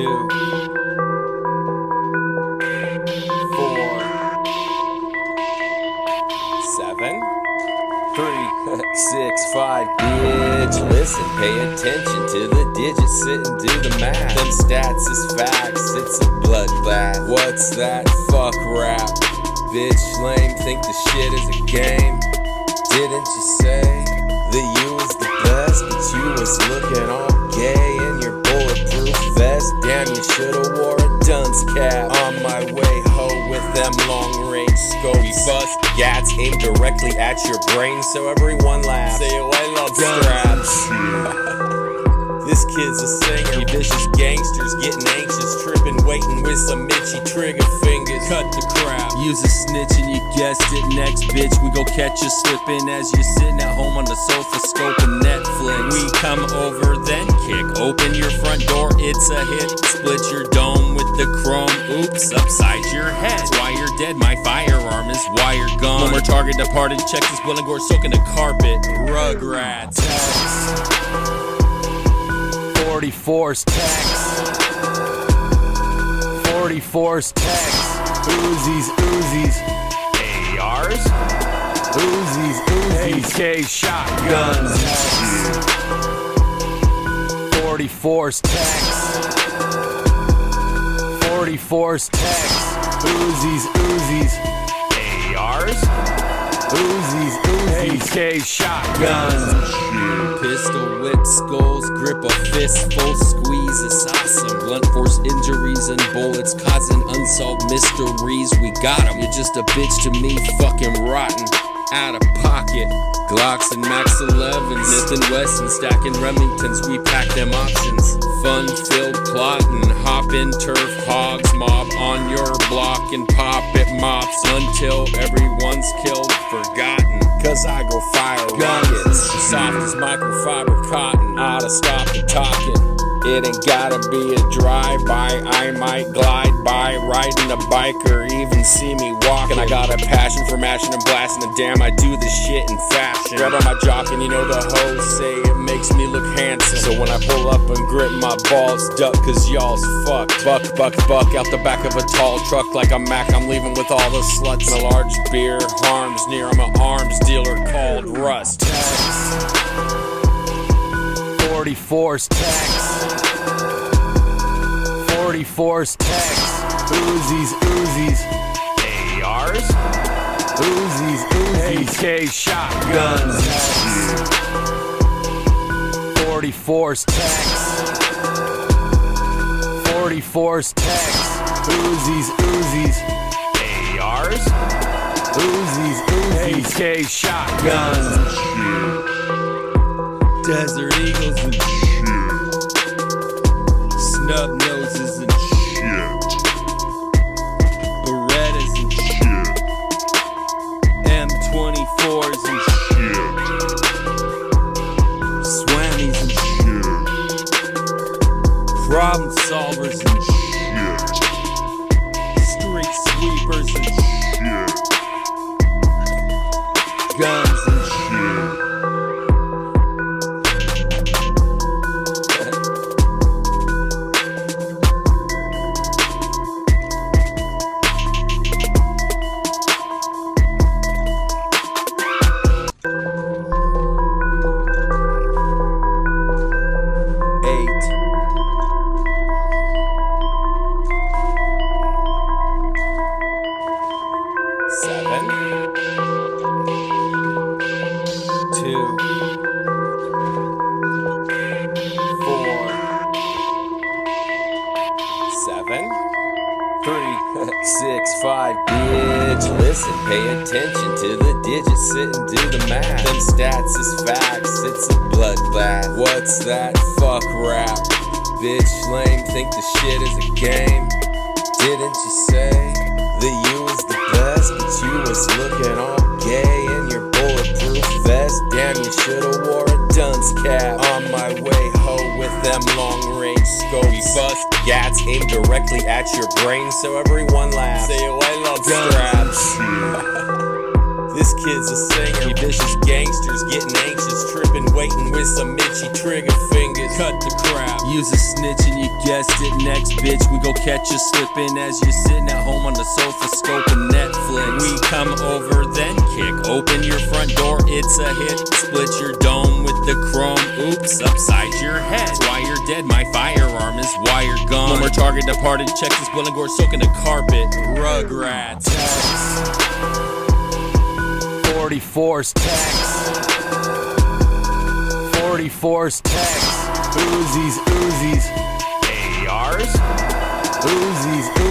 2, 4, 7, 3, 6, 5, bitch. Listen, pay attention to the digits, sit and do the math. Them stats is facts, it's a bloodbath. What's that? Fuck rap. Bitch, lame, think the shit is a game. Didn't you say that you was the best, but you was looking all gay in your bulletproof vest? Damn, you should've wore a dunce cap. On my way, ho, with them long-range scopes. We bust gats aimed directly at your brain, so everyone laughs. Say, oh, I love straps. This kid's a singer. We vicious gangsters getting anxious, tripping, waiting with some itchy trigger fingers. Cut the crap. Use a snitch and you guessed it. Next, bitch, we go catch you slipping as you're sitting at home on the sofa scoping Netflix. We come over, then kick open your front door. It's a hit. Split your dome with the chrome. Oops, upside your head. That's why you're dead. My firearm is wire gone. One more target departed. Check this blood and gore soaking the carpet. Rugrats. 44's text. 44's text. Uzis, ARs, Uzis, AK shotguns. 44's text. 44's text. Uzis, ARs, Uzis, AK shotguns. Pistol whip skulls, grip a fistful, squeeze, it's awesome. Blunt force injuries and bullets causing unsolved mysteries. We got 'em, you're just a bitch to me, fucking rotten. Out of pocket, Glocks and Max 11s, Smith and Wesson stacking Remingtons, we pack them options. Fun-filled plotting, hop in turf hogs, mob on your block and pop it mops until everyone's killed, forgotten. Cause I go fire rockets, soft as microfiber cotton. Oughta stop the talking. It ain't gotta be a drive-by, I might glide by, riding a bike or even see me walking. I got a passion for mashing and blasting, and damn, I do this shit in fashion. Grab on my jock and you know the hoes say it makes me look handsome. So when I pull up and grip my balls, duck cause y'all's fucked. Buck out the back of a tall truck like a Mac, I'm leaving with all the sluts. A large beer, harms near, I'm an arms dealer called Rust. 44's text. 44's text. Uzis, ARs, Uzis, AK shotguns. 44's text. 44's text. Uzis, ARs, Uzis, AK shotguns. Desert Eagles and shit. Snub noses and shit. Berettas and shit. M24s and shit. Swammies and shit. Problem solvers and shit. Street sweepers and shit. Guns and shit. Bitch, listen, pay attention to the digits, sit and do the math. Them stats is facts, it's a bloodbath. What's that? Fuck rap. Bitch, lame, think the shit is a game. Didn't you say that you was the best, but you was looking all gay in your bulletproof vest? Damn, you should've wore a dunce cap. On my way, ho, with them long-range scopes. We bust gats aimed directly at your brain, so everyone laughs. Say, oh, I love straps. This kid's a singer. We vicious gangsters getting anxious, tripping, waiting with some itchy trigger fingers. Cut the crap. Use a snitch and you guessed it. Next bitch, we go catch you slipping as you're sitting at home on the sofa scoping Netflix. We come over then kick open your front door. It's a hit. Split your dome with the chrome. Oops, upside your head. That's why you're dead. My firearm is wire gone. No more target departed. Check this blood and gore soaking the carpet. Rugrats. 44's text. 44's text. Uzis, ARs. Uzis,